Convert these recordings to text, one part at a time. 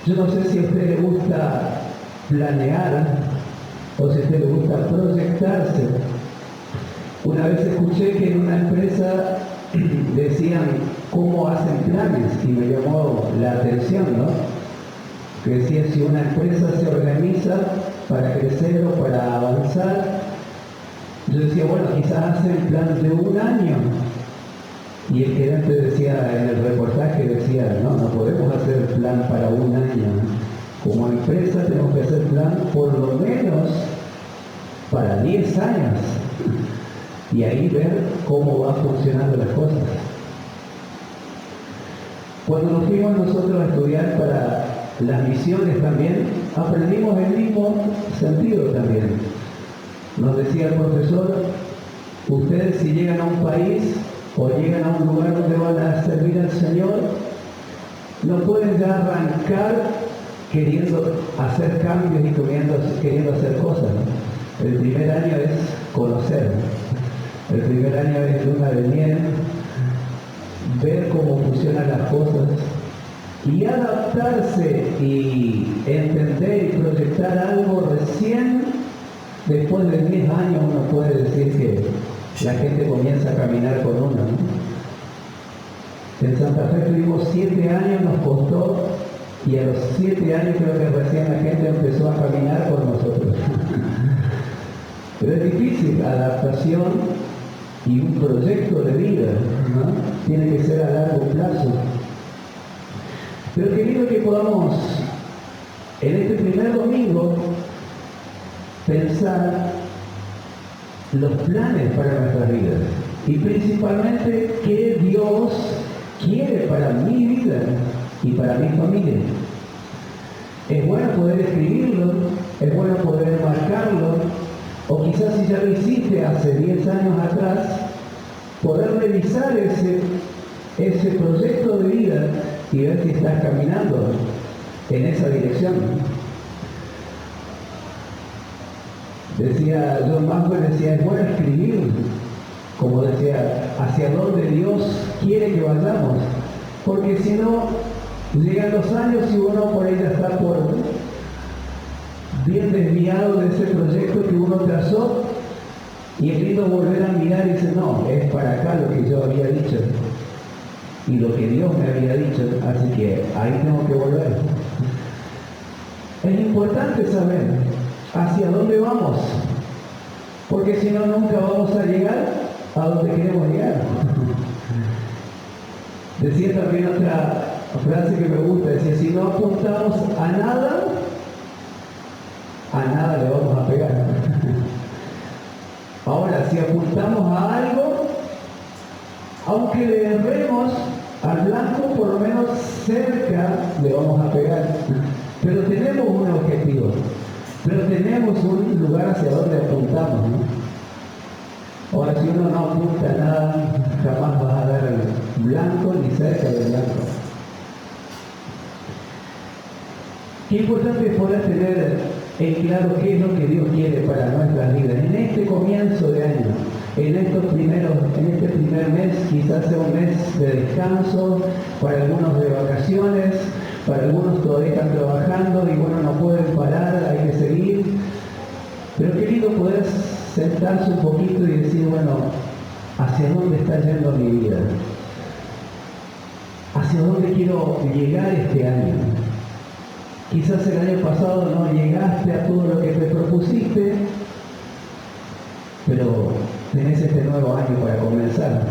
Yo no sé si a usted le gusta planear o si a usted le gusta proyectarse. Una vez escuché que en una empresa decían cómo hacen planes y me llamó la atención, ¿no? Que decía, si una empresa se organiza para crecer o para avanzar, yo decía, bueno, quizás hacen planes de un año. Y el gerente decía, en el reportaje decía, no podemos hacer plan para un año. Como empresa tenemos que hacer plan por lo menos para 10 años. Y ahí ver cómo van funcionando las cosas. Cuando nos fuimos nosotros a estudiar para las misiones también, aprendimos el mismo sentido también. Nos decía el profesor, ustedes si llegan a un país o llegan a un lugar donde van a servir al Señor, no pueden ya arrancar queriendo hacer cambios y queriendo hacer cosas, ¿no? El primer año es conocer, el primer año es luna de miel, ver cómo funcionan las cosas y adaptarse y entender y proyectar algo recién después de 10 años uno puede decir que la gente comienza a caminar con uno, ¿no? En Santa Fe tuvimos 7 años, nos costó, y a los 7 años creo que recién la gente empezó a caminar con nosotros. Pero es difícil, adaptación y un proyecto de vida, ¿no? Tiene que ser a largo plazo. Pero querido que podamos, en este primer domingo, pensar los planes para nuestras vidas y principalmente qué Dios quiere para mi vida y para mi familia. Es bueno poder escribirlo, es bueno poder marcarlo, o quizás si ya lo hiciste hace 10 años atrás, poder revisar ese proyecto de vida y ver si estás caminando en esa dirección. Decía John Maxwell, decía, es bueno escribir, como decía, hacia dónde Dios quiere que vayamos, porque si no, llegan los años y uno por ahí ya está bien desviado de ese proyecto que uno trazó, y es lindo volver a mirar y decir, no, es para acá lo que yo había dicho, y lo que Dios me había dicho, así que ahí tengo que volver. Es importante saber hacia dónde vamos, porque si no, nunca vamos a llegar a donde queremos llegar. Decía también otra frase que me gusta, decía, si no apuntamos a nada le vamos a pegar. Ahora, si apuntamos a algo, aunque le erremos al blanco, por lo menos cerca le vamos a pegar. Pero tenemos un objetivo. Pero tenemos un lugar hacia donde apuntamos, ¿no? Ahora, si uno no apunta a nada, jamás vas a dar el blanco ni cerca del blanco. Qué importante es poder tener en claro qué es lo que Dios quiere para nuestras vidas. En este comienzo de año, en este primer mes, quizás sea un mes de descanso, para algunos de vacaciones, para algunos todavía están trabajando y bueno, no pueden parar, hay que seguir. Pero qué lindo poder sentarse un poquito y decir, bueno, ¿hacia dónde está yendo mi vida? ¿Hacia dónde quiero llegar este año? Quizás el año pasado no llegaste a todo lo que te propusiste, pero tenés este nuevo año para comenzar.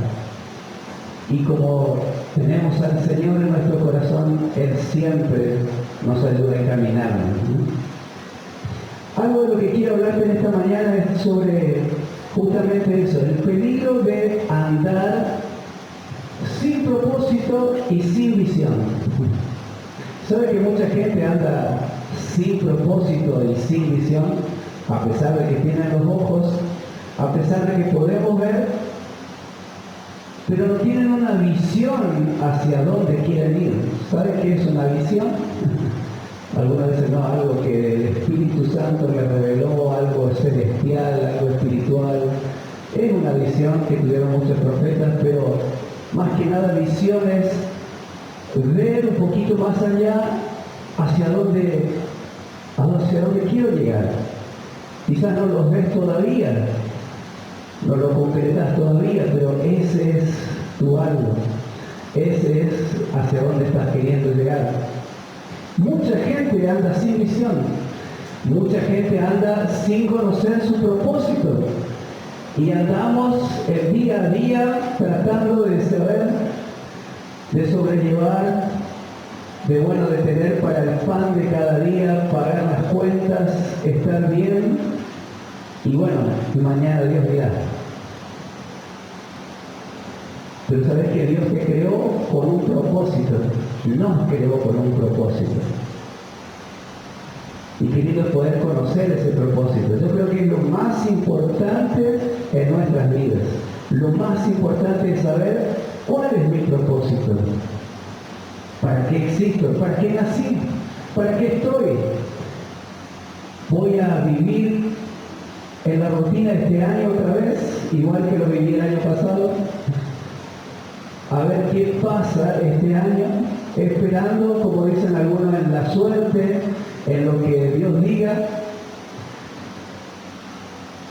Y como tenemos al Señor en nuestro corazón, Él siempre nos ayuda a caminar. Algo de lo que quiero hablarte en esta mañana es sobre justamente eso, el peligro de andar sin propósito y sin visión. ¿Sabe que mucha gente anda sin propósito y sin visión? A pesar de que tienen los ojos, a pesar de que podemos ver, pero no tienen una visión hacia dónde quieren ir. ¿Sabe qué es una visión? Algunas veces no, algo que el Espíritu Santo me reveló, algo celestial, algo espiritual. Es una visión que tuvieron muchos profetas, pero más que nada visión es ver un poquito más allá hacia dónde quiero llegar. Quizás no los ves todavía, no lo concretas todavía, pero ese es tu algo. Ese es hacia dónde estás queriendo llegar. Mucha gente anda sin visión. Mucha gente anda sin conocer su propósito. Y andamos el día a día tratando de saber, de sobrellevar, de tener para el pan de cada día, pagar las cuentas, estar bien. Y mañana Dios dirá. Pero sabes que Dios te creó con un propósito, nos creó con un propósito. Y querido poder conocer ese propósito. Yo creo que es lo más importante en nuestras vidas. Lo más importante es saber cuál es mi propósito. ¿Para qué existo? ¿Para qué nací? ¿Para qué estoy? ¿Voy a vivir en la rutina de este año otra vez, igual que lo viví el año pasado? A ver qué pasa este año, esperando, como dicen algunos, en la suerte, en lo que Dios diga.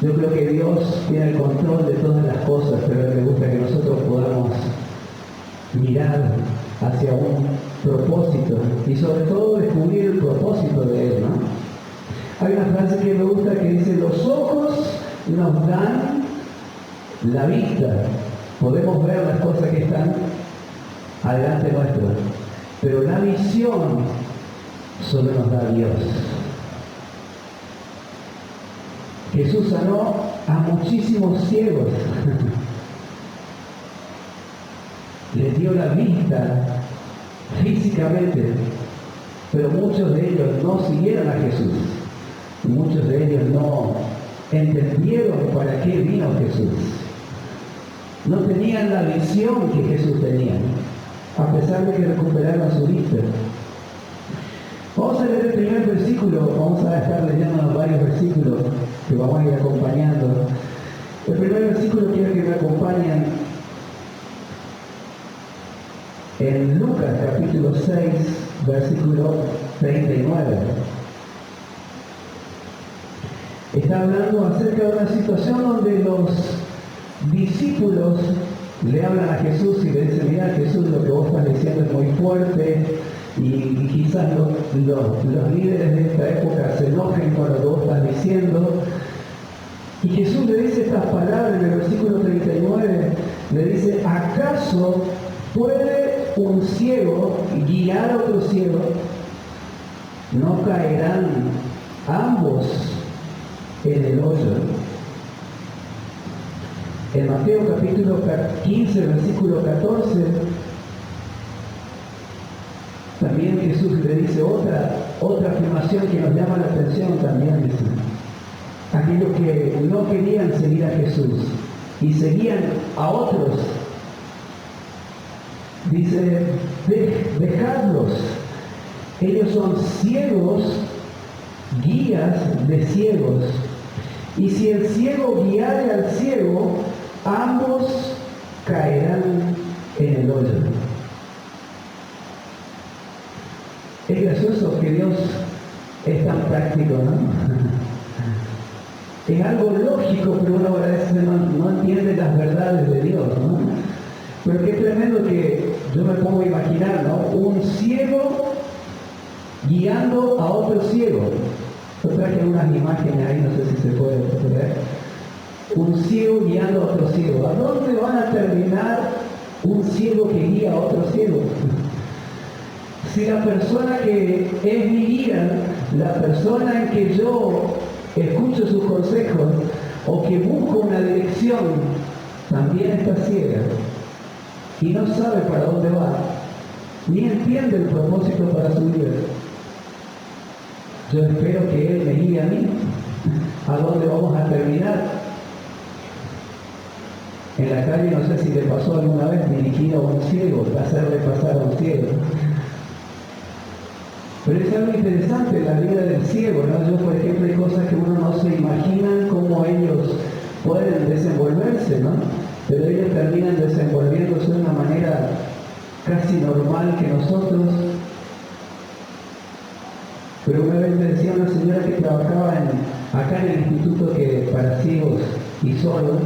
Yo creo que Dios tiene el control de todas las cosas, pero a Él le gusta que nosotros podamos mirar hacia un propósito y sobre todo descubrir el propósito de Él, ¿no? Hay una frase que me gusta que dice: los ojos nos dan la vista. Podemos ver las cosas que están adelante nuestro, pero la visión solo nos da Dios. Jesús sanó a muchísimos ciegos. Les dio la vista físicamente, pero muchos de ellos no siguieron a Jesús. Muchos de ellos no entendieron para qué vino Jesús. No tenían la visión que Jesús tenía, a pesar de que recuperaron su vista. Vamos a leer el primer versículo, vamos a estar leyendo varios versículos que vamos a ir acompañando. El primer versículo quiero que me acompañen en Lucas capítulo 6, versículo 39. Está hablando acerca de una situación donde los discípulos le hablan a Jesús y le dicen: mira Jesús, lo que vos estás diciendo es muy fuerte, y quizás los líderes de esta época se enojen con lo que vos estás diciendo. Y Jesús le dice estas palabras en el versículo 39, le dice: ¿acaso puede un ciego guiar a otro ciego? ¿No caerán ambos en el hoyo? En Mateo capítulo 15, versículo 14, también Jesús le dice otra afirmación que nos llama la atención también. Dice: aquellos que no querían seguir a Jesús y seguían a otros, dice: dejadlos, ellos son ciegos, guías de ciegos, y si el ciego guiare al ciego, ambos caerán en el hoyo. Es gracioso que Dios es tan práctico, ¿no? Es algo lógico, pero uno a veces no entiende las verdades de Dios, ¿no? Pero qué tremendo que yo me pongo a imaginar, ¿no? Un ciego guiando a otro ciego. Yo traje unas imágenes ahí, no sé si se puede ver. Un ciego guiando a otro ciego. ¿A dónde van a terminar un ciego que guía a otro ciego? Si la persona que es mi guía, la persona en que yo escucho sus consejos o que busco una dirección, también está ciega y no sabe para dónde va, ni entiende el propósito para su vida. Yo espero que Él me guíe a mí a dónde vamos a terminar. En la calle, no sé si le pasó alguna vez dirigir a un ciego, hacerle pasar a un ciego. Pero es algo interesante la vida del ciego, ¿no? Yo, por ejemplo, hay cosas que uno no se imagina cómo ellos pueden desenvolverse, ¿no? Pero ellos terminan desenvolviéndose de una manera casi normal que nosotros. Pero una vez me decía una señora que trabajaba acá en el instituto que para ciegos y sordos,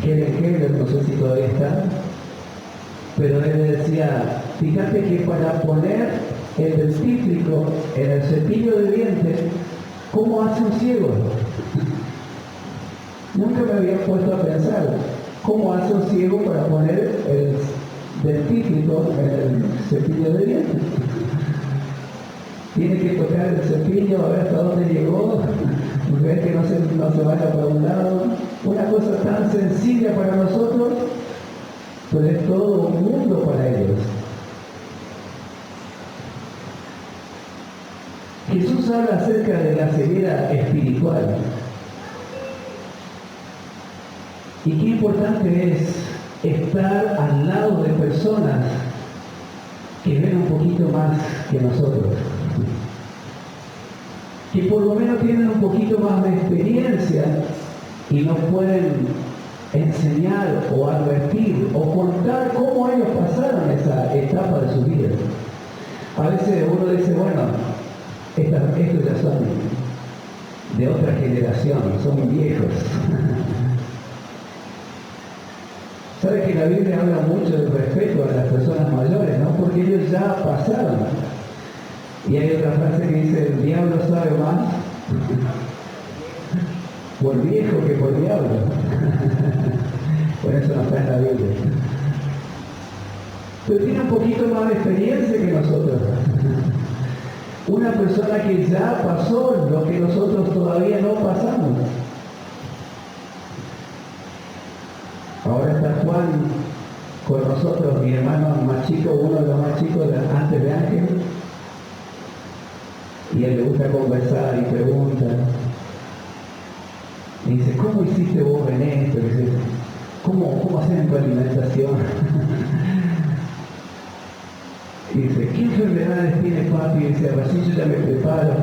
Helen Keller, no sé si todavía está, pero él me decía, fíjate que para poner el dentífrico en el cepillo de dientes, ¿cómo hace un ciego? Nunca me había puesto a pensar, ¿cómo hace un ciego para poner el dentífrico en el cepillo de dientes? Tiene que tocar el cepillo, a ver hasta dónde llegó, ver que no se vaya para un lado. Una cosa tan sencilla para nosotros, pero es todo un mundo para ellos. Jesús habla acerca de la ceguera espiritual. Y qué importante es estar al lado de personas que ven un poquito más que nosotros, que por lo menos tienen un poquito más de experiencia y nos pueden enseñar o advertir o contar cómo ellos pasaron esa etapa de su vida. A veces uno dice, bueno, estos ya son de otra generación, son viejos. Sabe que la Biblia habla mucho del respeto a las personas mayores, ¿no? Porque ellos ya pasaron. Y hay otra frase que dice, el diablo sabe más por viejo que por diablo. Por eso no está en la Biblia. Pero tiene un poquito más de experiencia que nosotros. Una persona que ya pasó lo que nosotros todavía no pasamos. Ahora está Juan con nosotros, mi hermano más chico, uno de los más chicos antes de Ángel. Y a él le gusta conversar y pregunta. Y dice, ¿cómo hiciste vos en esto? Y dice, ¿cómo hacen tu alimentación? Y dice, ¿qué enfermedades tiene papi? Y dice, así yo ya me preparo.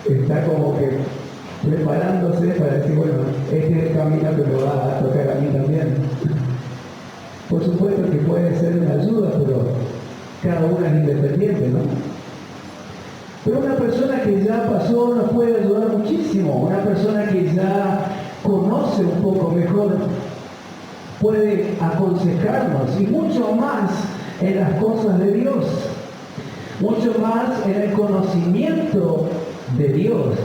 Está como que preparándose para decir, bueno, este es el camino que me va a tocar a mí también. Por supuesto que puede ser una ayuda, pero cada una es independiente, ¿no? Pero una persona que ya pasó nos puede ayudar muchísimo. Una persona que ya conoce un poco mejor puede aconsejarnos, y mucho más en las cosas de Dios, mucho más en el conocimiento de Dios,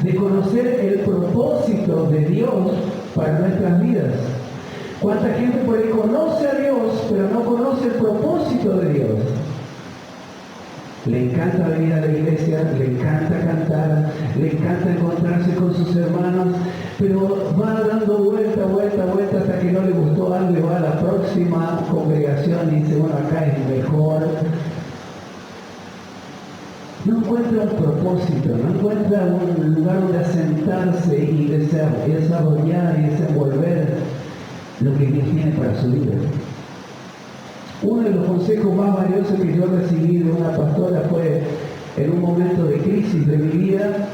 de conocer el propósito de Dios para nuestras vidas. ¿Cuánta gente por ahí conoce a Dios, pero no conoce el propósito de Dios? Le encanta venir a la iglesia, le encanta cantar, le encanta encontrarse con sus hermanos, pero va dando vuelta hasta que no le gustó algo y va a la próxima congregación y dice, bueno, acá es mejor. No encuentra un propósito, no encuentra un lugar donde asentarse y desarrollar y desenvolver lo que Dios tiene para su vida. Uno de los consejos más valiosos que yo recibí de una pastora fue, en un momento de crisis de mi vida,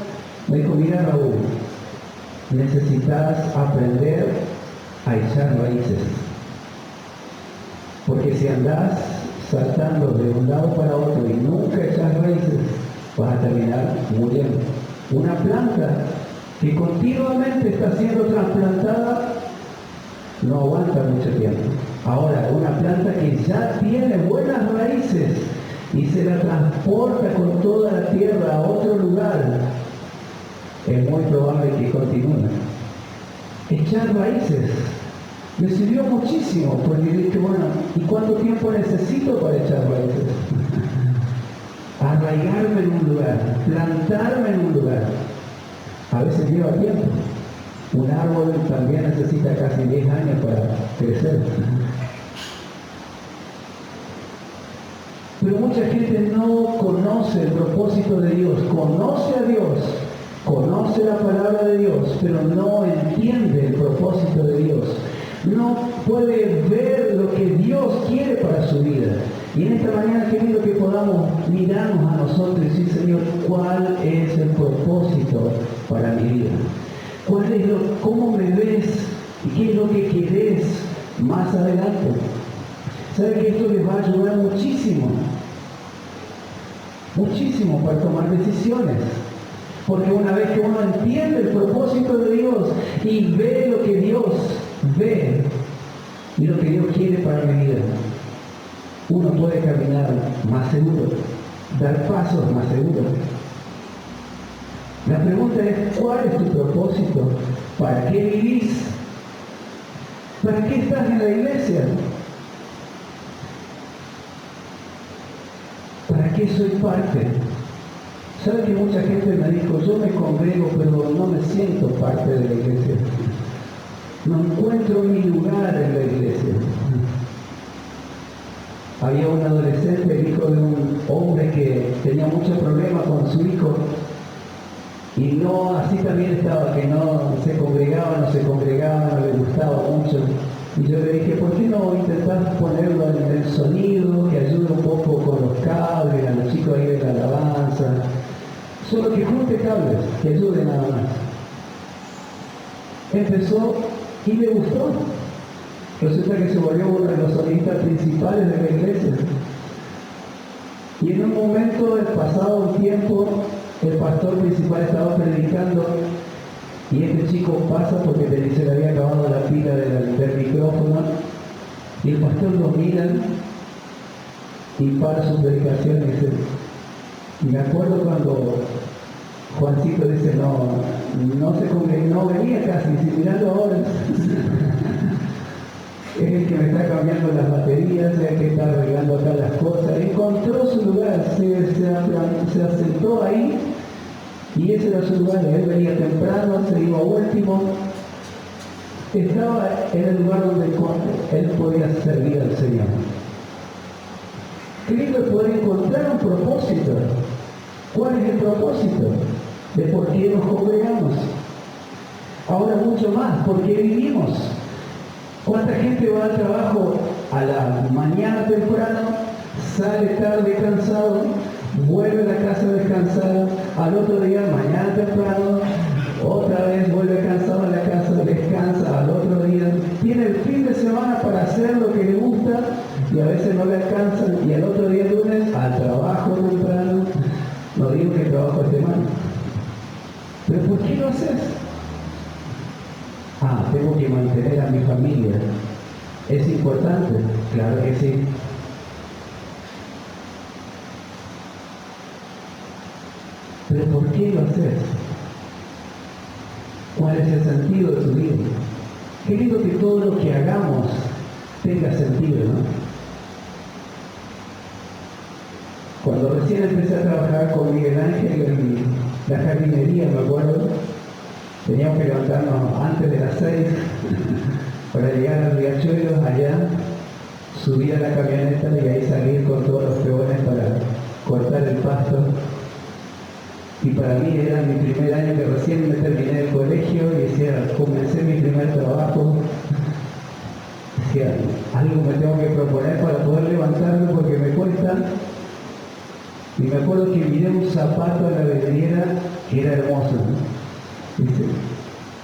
me dijo, mira Raúl, necesitas aprender a echar raíces. Porque si andás saltando de un lado para otro y nunca echas raíces, vas a terminar muriendo. Una planta que continuamente está siendo trasplantada no aguanta mucho tiempo. Ahora, una planta que ya tiene buenas raíces y se la transporta con toda la tierra a otro lugar, es muy probable que continúe. Echar raíces me sirvió muchísimo, porque dije, bueno, ¿y cuánto tiempo necesito para echar raíces? Arraigarme en un lugar, plantarme en un lugar. A veces lleva tiempo. Un árbol también necesita casi 10 años para crecer. Pero mucha gente no conoce el propósito de Dios, conoce a Dios, conoce la palabra de Dios, pero no entiende el propósito de Dios. No puede ver lo que Dios quiere para su vida. Y en esta mañana querido que podamos mirarnos a nosotros y decir, Señor, ¿cuál es el propósito para mi vida? ¿Cómo me ves y qué es lo que querés más adelante? ¿Sabe que esto les va a ayudar muchísimo? Muchísimo para tomar decisiones. Porque una vez que uno entiende el propósito de Dios y ve lo que Dios ve y lo que Dios quiere para mi vida, uno puede caminar más seguro, dar pasos más seguros. La pregunta es, ¿cuál es tu propósito? ¿Para qué vivís? ¿Para qué estás en la iglesia? ¿Para qué soy parte? ¿Sabe que mucha gente me dijo, yo me congrego, pero no me siento parte de la iglesia? No encuentro mi lugar en la iglesia. Había un adolescente, el hijo de un hombre que tenía muchos problemas con su hijo, y no, así también estaba, que no se congregaba, no le gustaba mucho. Y yo le dije, ¿por qué no intentar ponerlo en el sonido, que ayude un poco con los cables, a los chicos ahí de la alabanza? Solo que junte cables, que ayude nada más. Empezó y le gustó. Resulta que se volvió uno de los solistas principales de la iglesia. Y en un momento, pasado un tiempo, el pastor principal estaba predicando y este chico pasa porque se le había acabado la pila del micrófono y el pastor lo mira y para su predicación y dice, y me acuerdo cuando Juancito dice, no venía casi, si mirando ahora es el que me está cambiando las baterías, es el que está arreglando acá las cosas, encontró su lugar, se asentó ahí y ese era su lugar. Él venía temprano, se iba último, estaba en el lugar donde él podía servir al Señor. Qué lindo poder encontrar un propósito. ¿Cuál es el propósito? De por qué nos congregamos. Ahora mucho más, ¿por qué vivimos? ¿Cuánta gente va al trabajo a la mañana temprano, sale tarde cansado, vuelve a la casa descansado, al otro día, mañana temprano, otra vez vuelve cansado a la casa, descansa, al otro día, tiene el fin de semana para hacer lo que le gusta y a veces no le alcanza, y al otro día lunes al trabajo temprano? No digo que el trabajo esté mal, pero ¿por qué lo haces? Tengo que mantener a mi familia. ¿Es importante? Claro que sí. Pero ¿por qué lo haces? ¿Cuál es el sentido de tu vida? Qué lindo que todo lo que hagamos tenga sentido, ¿no? Cuando recién empecé a trabajar con Miguel Ángel en la jardinería, me acuerdo, teníamos que levantarnos antes de las 6 para llegar al riachuelo allá, subir a la camioneta y ahí salir con todos los peones para cortar el pasto. Y para mí era mi primer año que recién me terminé el colegio y decía, comencé mi primer trabajo. Decía, algo me tengo que proponer para poder levantarme porque me cuesta. Y me acuerdo que miré un zapato a la vidriera que era hermoso, ¿no? Dice,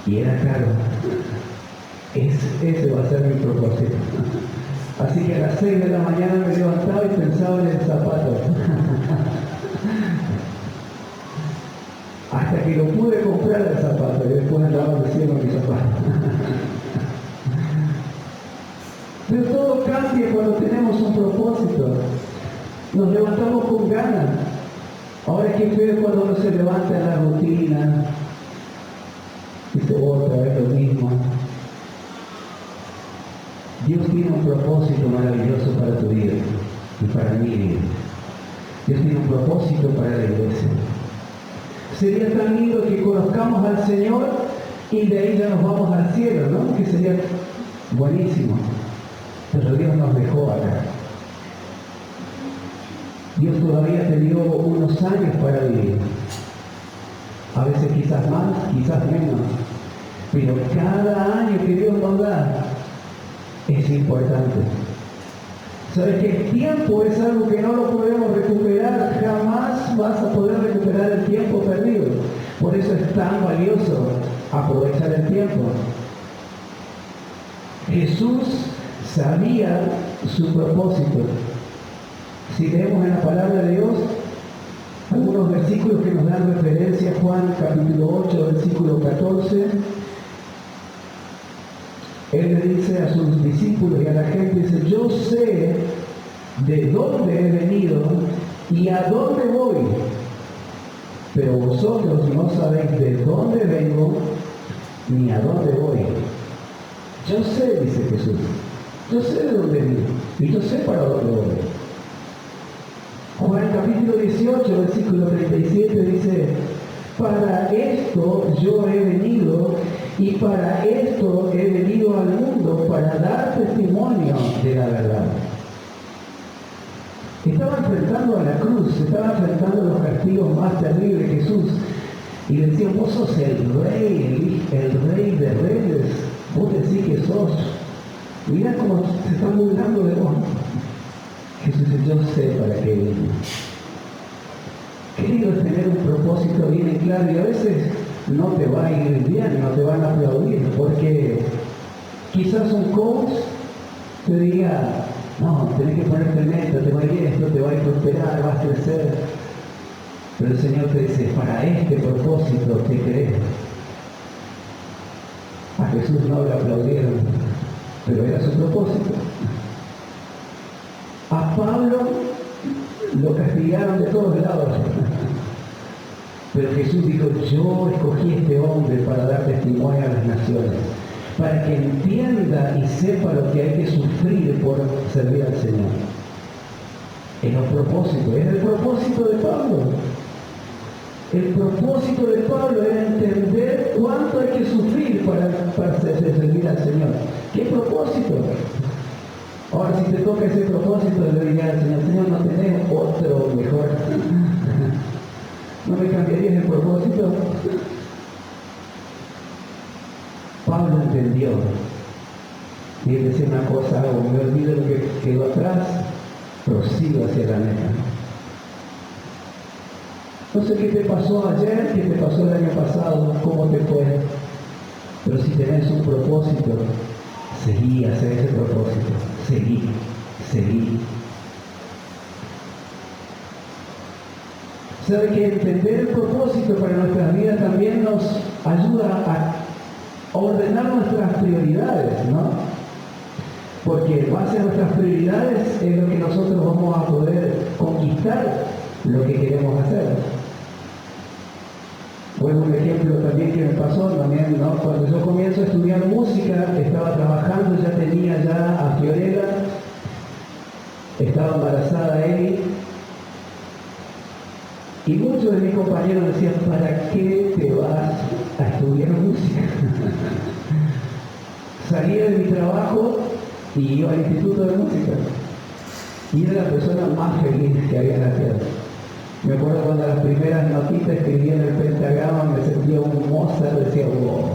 y era caro. Ese va a ser mi propósito. Así que a las 6 de la mañana me levantaba y pensaba en el zapato. Hasta que lo pude comprar el zapato y después andaba diciendo mi zapato. Pero todo cambia cuando tenemos un propósito. Nos levantamos con ganas. Ahora es que feo cuando uno se levanta en la rutina y se otra vez lo mismo. Dios tiene un propósito maravilloso para tu vida y para mi vida. Dios tiene un propósito para la iglesia. Sería tan lindo que conozcamos al Señor y de ahí ya nos vamos al cielo, ¿no? Que sería buenísimo. Pero Dios nos dejó acá. Dios todavía te dio unos años para vivir. A veces quizás más, quizás menos. Pero cada año que Dios nos da es importante. ¿Sabes que el tiempo es algo que no lo podemos recuperar? Jamás vas a poder recuperar el tiempo perdido. Por eso es tan valioso aprovechar el tiempo. Jesús sabía su propósito. Si leemos en la palabra de Dios, algunos versículos que nos dan referencia, Juan capítulo 8, versículo 14, Él le dice a sus discípulos y a la gente, dice, yo sé de dónde he venido y a dónde voy, pero vosotros no sabéis de dónde vengo ni a dónde voy. Yo sé, dice Jesús, yo sé de dónde vine y yo sé para dónde voy. Juan capítulo 18, versículo 37 dice, para esto yo he venido y para esto he venido al mundo, para dar testimonio de la verdad. Estaba enfrentando a la cruz, estaba enfrentando los castigos más terribles de Jesús. Y le decían, vos sos el rey de reyes, vos decís que sos. Mirá cómo se están burlando de vos. Jesús dice, yo sé para qué vine. Querido es tener un propósito bien claro y a veces no te va a ir bien, no te van a aplaudir, porque quizás un coach te diga, no, tenés que ponerte meta, te va a ir esto, te va a ir prosperar, vas a crecer. Pero el Señor te dice, para este propósito te crees. A Jesús no le aplaudieron, pero era su propósito. A Pablo lo castigaron de todos lados. Pero Jesús dijo, yo escogí a este hombre para dar testimonio a las naciones, para que entienda y sepa lo que hay que sufrir por servir al Señor. Es el propósito de Pablo. El propósito de Pablo era entender cuánto hay que sufrir para servir al Señor. ¿Qué propósito? Ahora, si te toca ese propósito, le diría al Señor, Señor, ¿no tenés otro mejor? ¿No me cambiarías el propósito? Pablo entendió. Y él decía una cosa, me olvido lo que quedó atrás, prosigo hacia la meta. No sé qué te pasó ayer, qué te pasó el año pasado, cómo te fue. Pero si tenés un propósito, seguí hacia ese propósito. Seguí. ¿Sabe que entender el propósito para nuestras vidas también nos ayuda a ordenar nuestras prioridades, ¿no? Porque en base a nuestras prioridades es lo que nosotros vamos a poder conquistar lo que queremos hacer. Bueno, un ejemplo también que me pasó también, ¿no? Cuando yo comienzo a estudiar música, estaba trabajando, ya tenía a Fiorella, estaba embarazada Eli, y muchos de mis compañeros decían, ¿para qué te vas a estudiar música? Salía de mi trabajo y iba al instituto de música, y era la persona más feliz que había en la tierra. Me acuerdo cuando las primeras notitas escribía en el pentagrama, me sentía un Mozart, decía, wow.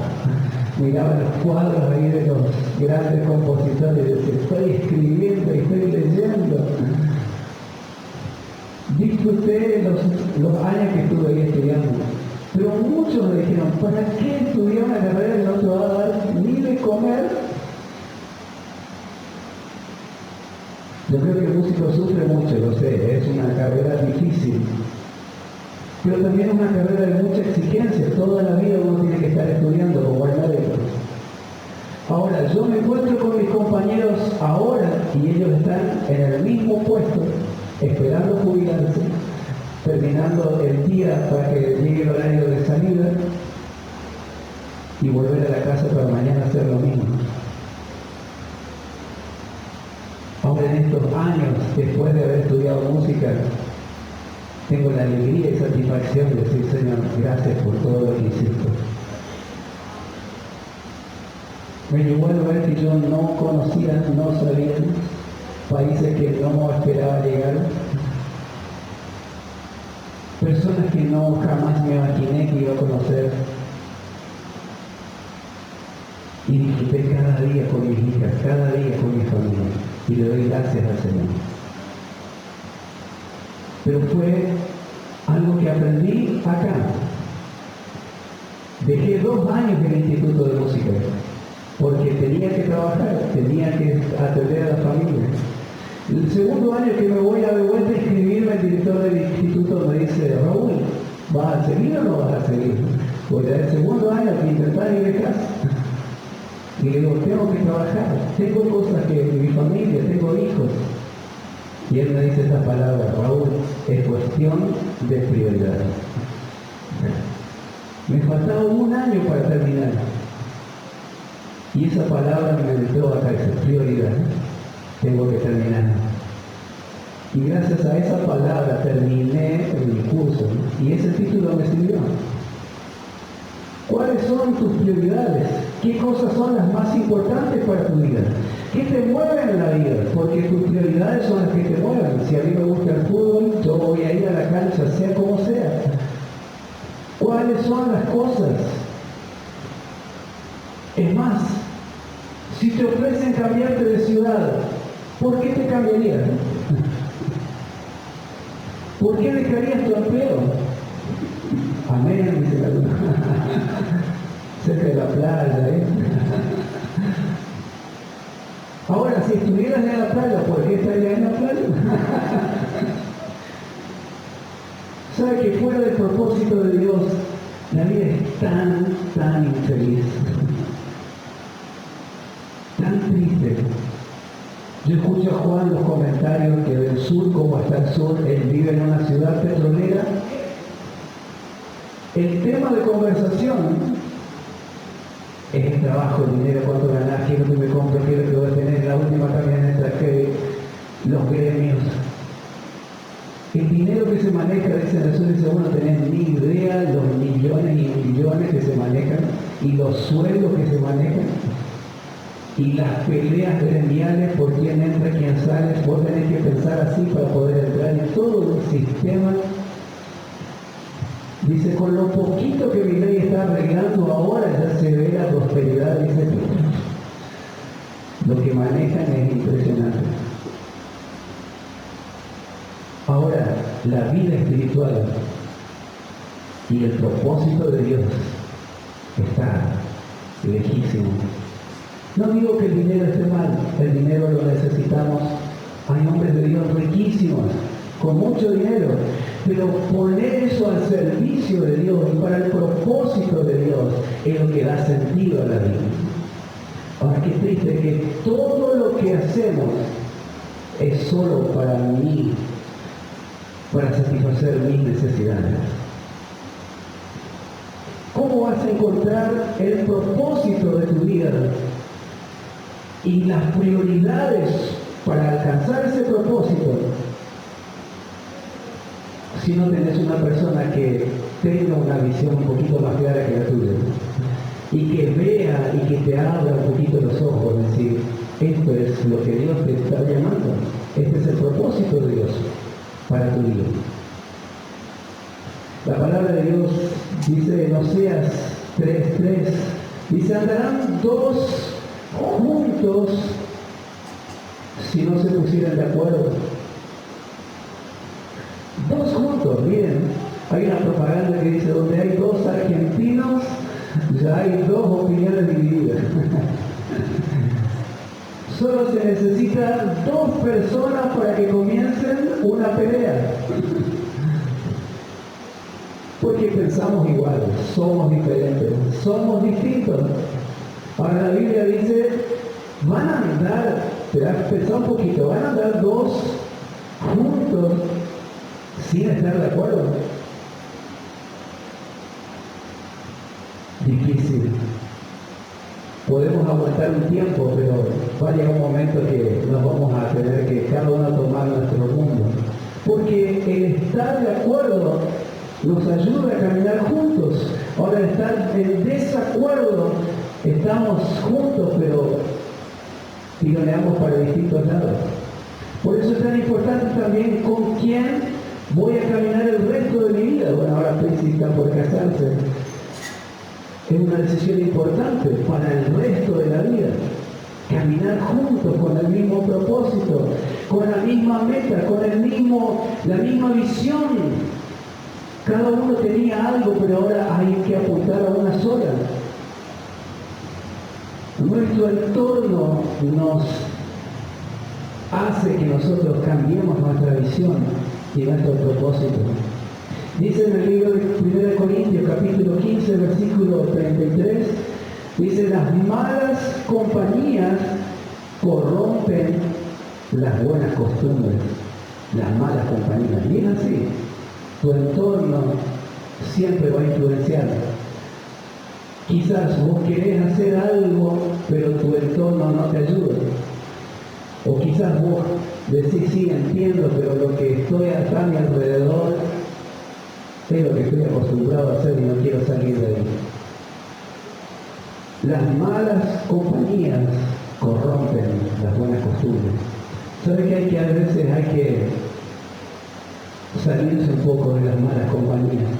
Miraba los cuadros ahí de los grandes compositores y decía, estoy escribiendo y estoy leyendo. Disfruté los años que estuve ahí estudiando. Pero muchos me dijeron, ¿para qué estudiar una carrera que no te va a dar ni de comer? Yo creo que el músico sufre mucho, lo sé, es una carrera difícil, pero también es una carrera de mucha exigencia. Toda la vida uno tiene que estar estudiando como el médico. Ahora, yo me encuentro con mis compañeros ahora y ellos están en el mismo puesto, esperando jubilarse, terminando el día para que llegue el horario de salida y volver a la casa para mañana hacer lo mismo. Ahora en estos años, después de haber estudiado música, tengo la alegría y satisfacción de decir, Señor, gracias por todo lo que hiciste. Me llegó a ver que yo no conocía, no sabía, países que no esperaba llegar, personas que no jamás me imaginé que iba a conocer. Y disfruté cada día con mis hijas, cada día con mi familia. Y le doy gracias al Señor. Pero fue algo que aprendí acá. Dejé 2 años en el Instituto de Música, porque tenía que trabajar, tenía que atender a la familia. El segundo año que me voy a de vuelta a inscribirme, el director del instituto me dice, Raúl, ¿vas a seguir o no vas a seguir? Pues ya el segundo año que intentar ir de casa. Y le digo, tengo que trabajar, tengo cosas que mi familia, tengo hijos. Y él me dice esta palabra, Raúl, es cuestión de prioridades. Me faltaba un año para terminar. Y esa palabra me entró a cabeza, prioridad. Tengo que terminar. Y gracias a esa palabra terminé mi curso. Y ese título me sirvió. ¿Cuáles son tus prioridades? ¿Qué cosas son las más importantes para tu vida? ¿Qué te mueven en la vida? Porque tus prioridades son las que te mueven. Si a mí me gusta el fútbol, yo voy a ir a la cancha, sea como sea. ¿Cuáles son las cosas? Es más, si te ofrecen cambiarte de ciudad, ¿por qué te cambiarías? ¿Por qué dejarías tu empleo? Amén, dice la luna. Cerca de la playa, ¿eh? Ahora, si estuvieras en la playa, ¿por qué estarías en la playa? ¿Sabe que fuera del propósito de Dios, la vida es tan infeliz? Tan triste. Yo escucho a Juan los comentarios que del sur como hasta el sur, él vive en una ciudad petrolera. El tema de conversación es el trabajo, el dinero, cuánto ganar, quiero que me compre, quiero que voy a tener la última camioneta, que los gremios. El dinero que se maneja, dice el sur, dice, bueno, tenés ni idea los millones y millones que se manejan y los sueldos que se manejan y las peleas gremiales por quién entra, quién sale. Vos tenés que pensar así para poder entrar en todo el sistema. Dice, con lo poquito que mi ley está arreglando ahora ya se ve la prosperidad, dice, lo que manejan es impresionante. Ahora, la vida espiritual y el propósito de Dios está lejísimo. No digo que el dinero esté mal, el dinero lo necesitamos. Hay hombres de Dios riquísimos, con mucho dinero, pero poner eso al servicio de Dios y para el propósito de Dios es lo que da sentido a la vida. Ahora, qué triste que todo lo que hacemos es solo para mí, para satisfacer mis necesidades. ¿Cómo vas a encontrar el propósito de tu vida y las prioridades para alcanzar ese propósito si no tenés una persona que tenga una visión un poquito más clara que la tuya y que vea y que te abra un poquito los ojos, decir, esto es lo que Dios te está llamando, este es el propósito de Dios para tu vida? La palabra de Dios dice en Oseas 3:3, dice, andarán dos juntos si no se pusieran de acuerdo. Dos juntos, miren, hay una propaganda que dice, donde hay dos argentinos, ya hay dos opiniones divididas. Solo se necesitan dos personas para que comiencen una pelea. Porque pensamos igual, somos diferentes, somos distintos. Ahora la Biblia dice, van a andar, te has pensado un poquito, van a andar dos juntos sin estar de acuerdo. Difícil. Podemos aguantar un tiempo, pero va a llegar un momento que nos vamos a tener que cada uno tomar nuestro mundo. Porque el estar de acuerdo nos ayuda a caminar juntos. Ahora, estar en desacuerdo, estamos juntos, pero tironeamos para distintos lados. Por eso es tan importante también con quién voy a caminar el resto de mi vida. Bueno, ahora Prince está por casarse. Es una decisión importante para el resto de la vida. Caminar juntos con el mismo propósito, con la misma meta, con la misma visión. Cada uno tenía algo, pero ahora hay que apuntar a una sola. Nuestro entorno nos hace que nosotros cambiemos nuestra visión y nuestro propósito. Dice en el libro de 1 Corintios, capítulo 15, versículo 33, dice, las malas compañías corrompen las buenas costumbres. Las malas compañías. Y es así. Tu entorno siempre va a influenciar. Quizás vos querés hacer algo, pero tu entorno no te ayuda. O quizás vos decís, sí, entiendo, pero lo que estoy acá a mi alrededor es lo que estoy acostumbrado a hacer y no quiero salir de ahí. Las malas compañías corrompen las buenas costumbres. ¿Sabe que a veces hay que salirse un poco de las malas compañías?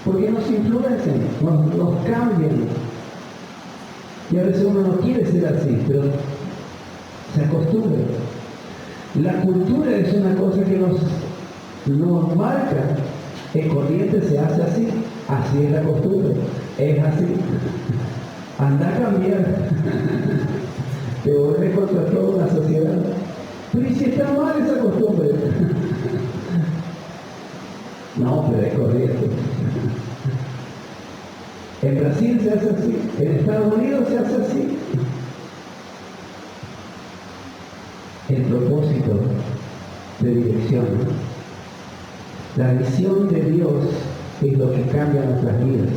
Porque nos influencian, nos cambian. Y a veces uno no quiere ser así, pero se acostumbra. La cultura es una cosa que nos marca. En Corrientes se hace así, así es la costumbre, es así. Anda a cambiar. Te vuelves contra toda una sociedad. Pero ¿y si está mal esa costumbre? No, pero es Corrientes. En Brasil se hace así, en Estados Unidos se hace así. El propósito de dirección. La visión de Dios es lo que cambia nuestras vidas.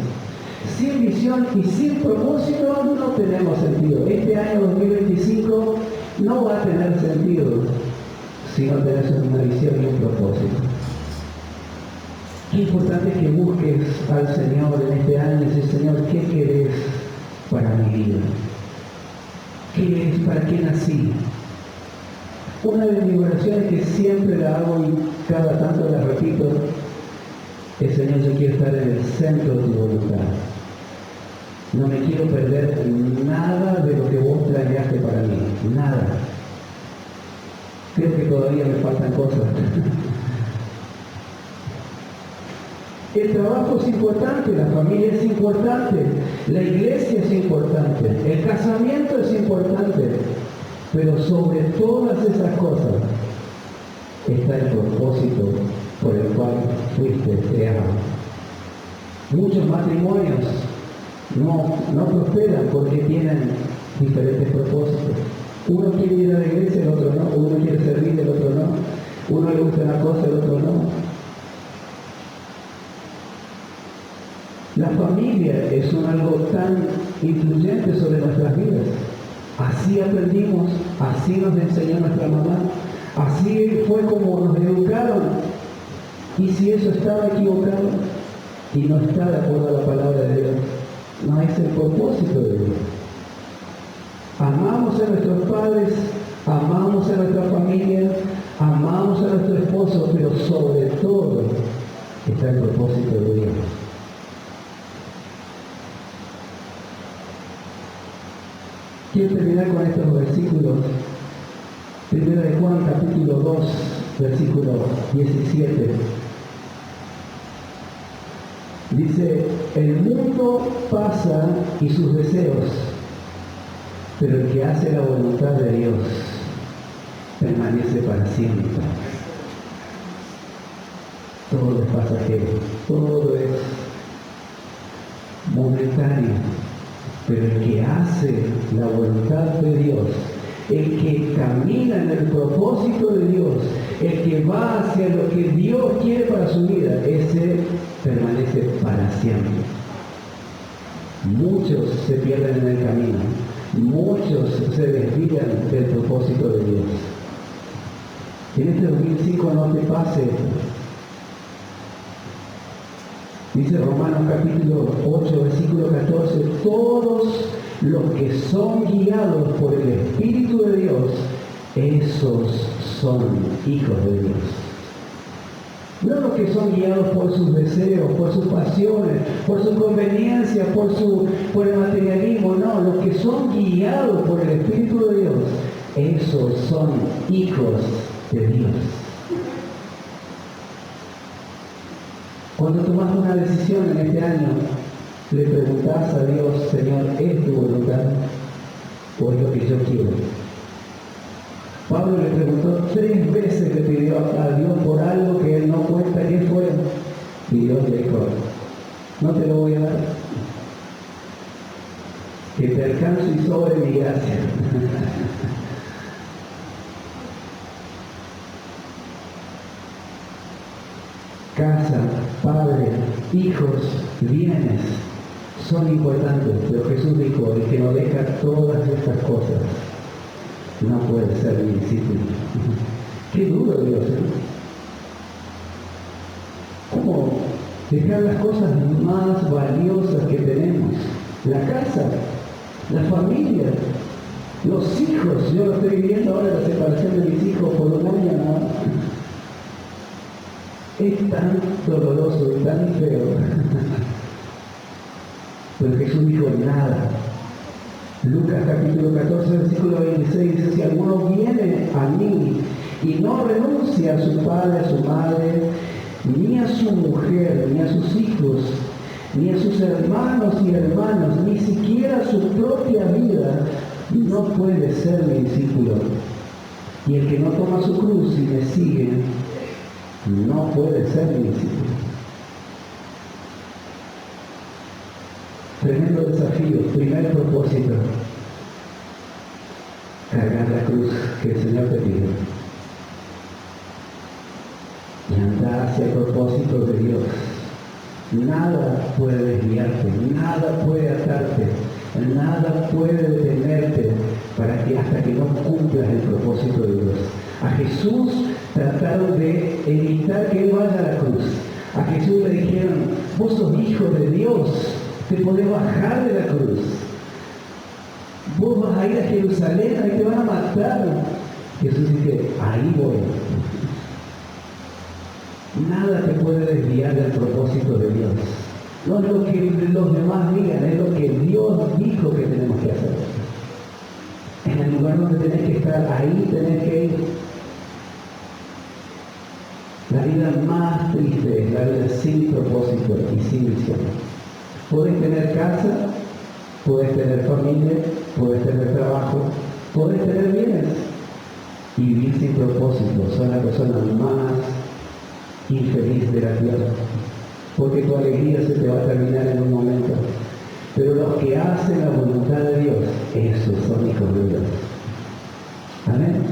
Sin visión y sin propósito no tenemos sentido. Este año 2025 no va a tener sentido si no tenés una visión y un propósito. Qué importante es que busques al Señor en este año y dices, Señor, ¿qué querés para mi vida? ¿Qué es? ¿Para qué nací? Una de mis oraciones que siempre la hago y cada tanto la repito es, Señor, yo quiero estar en el centro de tu voluntad. No me quiero perder nada de lo que vos planeaste para mí. Nada. Creo que todavía me faltan cosas. El trabajo es importante, la familia es importante, la iglesia es importante, el casamiento es importante, pero sobre todas esas cosas está el propósito por el cual fuiste creado. Muchos matrimonios no prosperan porque tienen diferentes propósitos. Uno quiere ir a la iglesia, el otro no, uno quiere servir, el otro no, uno le gusta una cosa, el otro no. La familia es algo tan influyente sobre nuestras vidas. Así aprendimos, así nos enseñó nuestra mamá, así fue como nos educaron. Y si eso estaba equivocado y no está de acuerdo a la palabra de Dios, no es el propósito de Dios. Amamos a nuestros padres, amamos a nuestra familia, amamos a nuestro esposo, pero sobre todo está el propósito de Dios. Quiero terminar con estos versículos. Primera de Juan, capítulo 2, versículo 17. Dice, el mundo pasa y sus deseos, pero el que hace la voluntad de Dios permanece para siempre. Todo es pasajero, todo es momentáneo. Pero el que hace la voluntad de Dios, el que camina en el propósito de Dios, el que va hacia lo que Dios quiere para su vida, ese permanece para siempre. Muchos se pierden en el camino, muchos se desvían del propósito de Dios. En este 2005 no te pase esto. Dice Romanos capítulo 8, versículo 14, todos los que son guiados por el Espíritu de Dios, esos son hijos de Dios. No los que son guiados por sus deseos, por sus pasiones, por su conveniencia, por el materialismo, no, los que son guiados por el Espíritu de Dios, esos son hijos de Dios. Cuando tomas una decisión en este año, le preguntás a Dios, Señor, ¿es tu voluntad o es lo que yo quiero? Pablo le preguntó 3 veces, le pidió a Dios por algo que él no cuenta qué fue. Y Dios le dijo, no te lo voy a dar. Que te alcance y sobre mi gracia. Casa, padre, hijos, bienes son importantes, pero Jesús dijo, el que no deja todas estas cosas no puede ser mi discípulo. Qué duro Dios, ¿eh? ¿Cómo dejar las cosas más valiosas que tenemos? La casa, la familia, los hijos. Yo lo estoy viviendo ahora, la separación de mis hijos por un año, ¿no? Es tan doloroso y tan feo. Pero Jesús dijo nada. Lucas capítulo 14, versículo 26 dice, si alguno viene a mí y no renuncia a su padre, a su madre, ni a su mujer, ni a sus hijos, ni a sus hermanos y hermanas, ni siquiera a su propia vida, no puede ser mi discípulo. Y el que no toma su cruz y me sigue, no puede ser mi discípulo. Tremendo desafío. Primer propósito, cargar la cruz que el Señor te pide y andar hacia el propósito de Dios. Nada puede desviarte, nada puede atarte, nada puede detenerte para que hasta que no cumplas el propósito de Dios. A Jesús trataron de evitar que Él vaya a la cruz. A Jesús le dijeron, vos sos hijo de Dios, te podés bajar de la cruz. Vos vas a ir a Jerusalén, ahí te van a matar. Jesús dice, ahí voy. Nada te puede desviar del propósito de Dios. No es lo que los demás digan, es lo que Dios dijo que tenemos que hacer. En el lugar donde tenés que estar, ahí tenés que ir. La vida más triste es la vida sin propósito y sin misión. Podés tener casa, podés tener familia, podés tener trabajo, podés tener bienes y vivir sin propósito. Son la persona más infeliz de la tierra, porque tu alegría se te va a terminar en un momento. Pero los que hacen la voluntad de Dios, esos son hijos de Dios. Amén.